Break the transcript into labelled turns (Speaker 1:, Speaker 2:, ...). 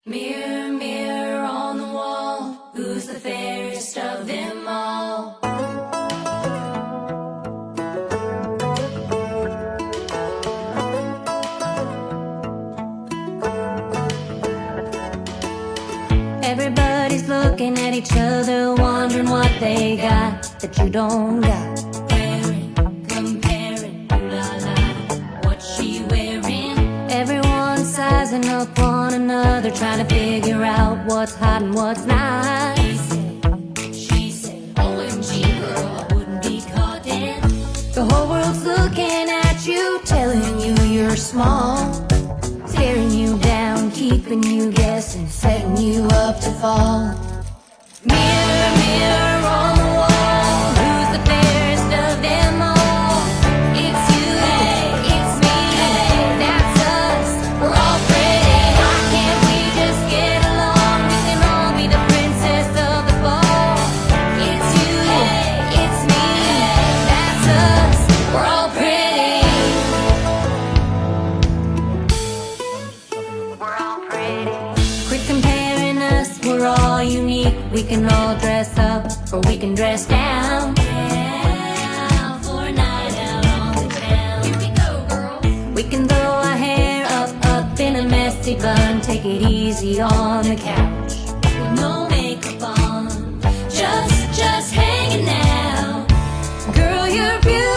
Speaker 1: Mirror, mirror on the wall, who's the fairest of them all? Everybody's looking at each other, wondering what they got that you don't got. Comparing, la la, what's she wearing? Everyone's sizing up one another, trying to figure out what's hot and what's not. She said, OMG girl, I wouldn't be caught in. The whole world's looking at you, telling you you're small, tearing you down, keeping you guessing, setting you up to fall. Mirror, mirror on the wall, who's the fairest of them all? It's you, it's me, that's us, we're all pretty. Why can't we just get along? We can all be the princess of the ball. It's you, it's me, that's us, we're all pretty. We're all pretty. Quit comparing us, we're all unique. We can all dress up, or we can dress down. Yeah, for a night out on the town. Here we go, girls. We can throw our hair up in a messy bun. Take it easy on the couch, with no makeup on. Just hanging out. Girl, you're beautiful.